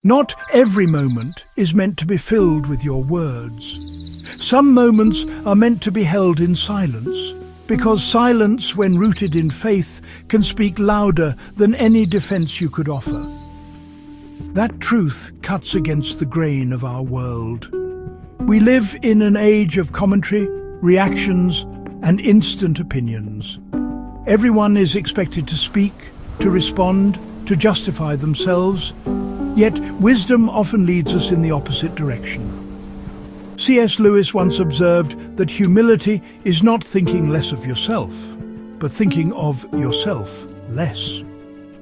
Not every moment is meant to be filled with your words. Some moments are meant to be held in silence, because silence, when rooted in faith, can speak louder than any defense you could offer. That truth cuts against the grain of our world. We live in an age of commentary, reactions, and instant opinions. Everyone is expected to speak, to respond, to justify themselves, yet wisdom often leads us in the opposite direction. C.S. Lewis once observed that humility is not thinking less of yourself, but thinking of yourself less.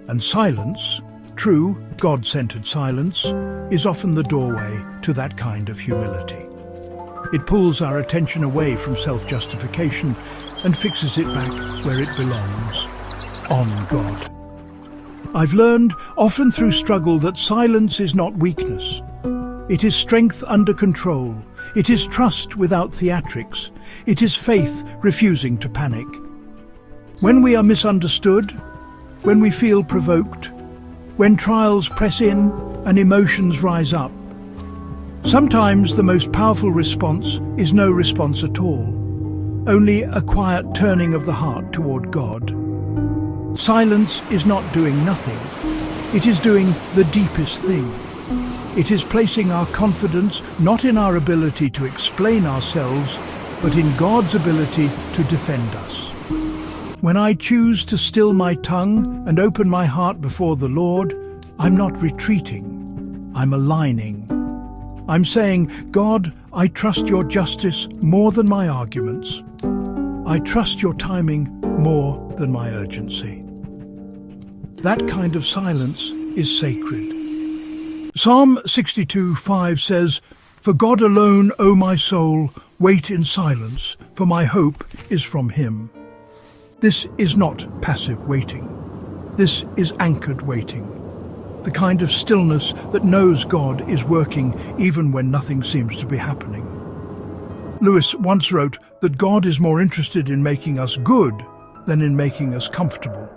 And silence, true, God-centered silence, is often the doorway to that kind of humility. It pulls our attention away from self-justification and fixes it back where it belongs, on God. I've learned, often through struggle, that silence is not weakness. It is strength under control. It is trust without theatrics. It is faith refusing to panic. When we are misunderstood, when we feel provoked, when trials press in and emotions rise up, sometimes the most powerful response is no response at all, only a quiet turning of the heart toward God. Silence is not doing nothing. It is doing the deepest thing. It is placing our confidence not in our ability to explain ourselves, but in God's ability to defend us. When I choose to still my tongue and open my heart before the Lord, I'm not retreating, I'm aligning. I'm saying, God, I trust your justice more than my arguments. I trust your timing more than my urgency. That kind of silence is sacred. Psalm 62:5 says, "For God alone, O my soul, wait in silence, for my hope is from him." This is not passive waiting. This is anchored waiting. The kind of stillness that knows God is working even when nothing seems to be happening. Lewis once wrote that God is more interested in making us good than in making us comfortable.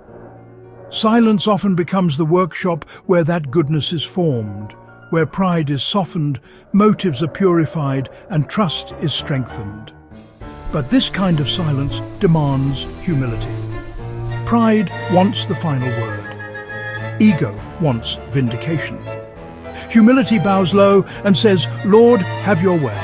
Silence often becomes the workshop where that goodness is formed, where pride is softened, motives are purified, and trust is strengthened. But this kind of silence demands humility. Pride wants the final word. Ego wants vindication. Humility bows low and says, "Lord, have your way."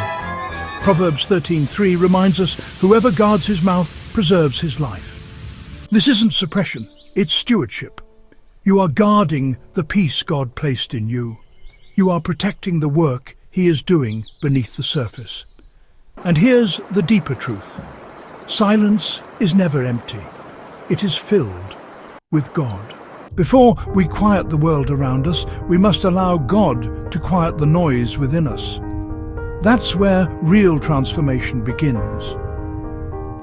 Proverbs 13:3 reminds us, "Whoever guards his mouth preserves his life." This isn't suppression, it's stewardship. You are guarding the peace God placed in you. You are protecting the work he is doing beneath the surface. And here's the deeper truth. Silence is never empty. It is filled with God. Before we quiet the world around us, we must allow God to quiet the noise within us. That's where real transformation begins.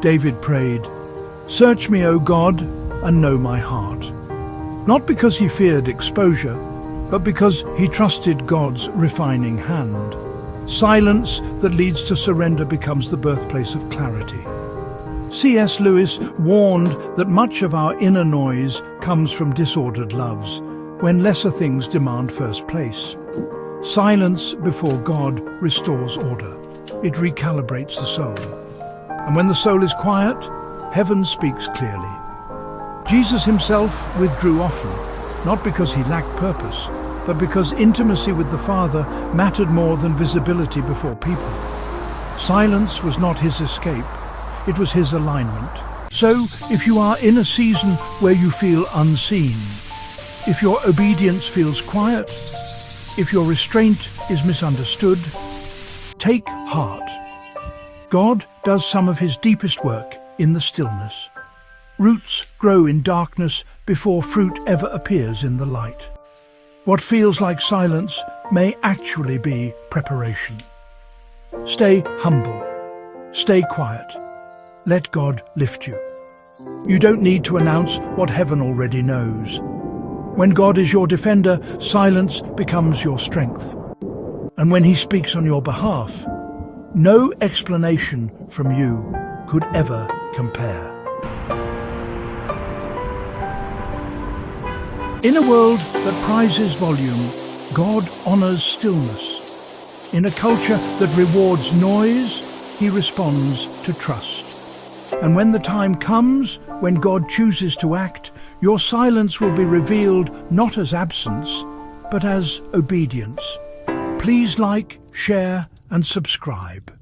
David prayed, "Search me, O God, and know my heart." Not because he feared exposure, but because he trusted God's refining hand. Silence that leads to surrender becomes the birthplace of clarity. C.S. Lewis warned that much of our inner noise comes from disordered loves, when lesser things demand first place. Silence before God restores order. It recalibrates the soul. And when the soul is quiet, heaven speaks clearly. Jesus himself withdrew often, not because he lacked purpose, but because intimacy with the Father mattered more than visibility before people. Silence was not his escape, it was his alignment. So, if you are in a season where you feel unseen, if your obedience feels quiet, if your restraint is misunderstood, take heart. God does some of his deepest work in the stillness. Roots grow in darkness before fruit ever appears in the light. What feels like silence may actually be preparation. Stay humble. Stay quiet. Let God lift you. You don't need to announce what heaven already knows. When God is your defender, silence becomes your strength. And when he speaks on your behalf, no explanation from you could ever compare. In a world that prizes volume, God honors stillness. In a culture that rewards noise, he responds to trust. And when the time comes, when God chooses to act, your silence will be revealed not as absence, but as obedience. Please like, share and subscribe.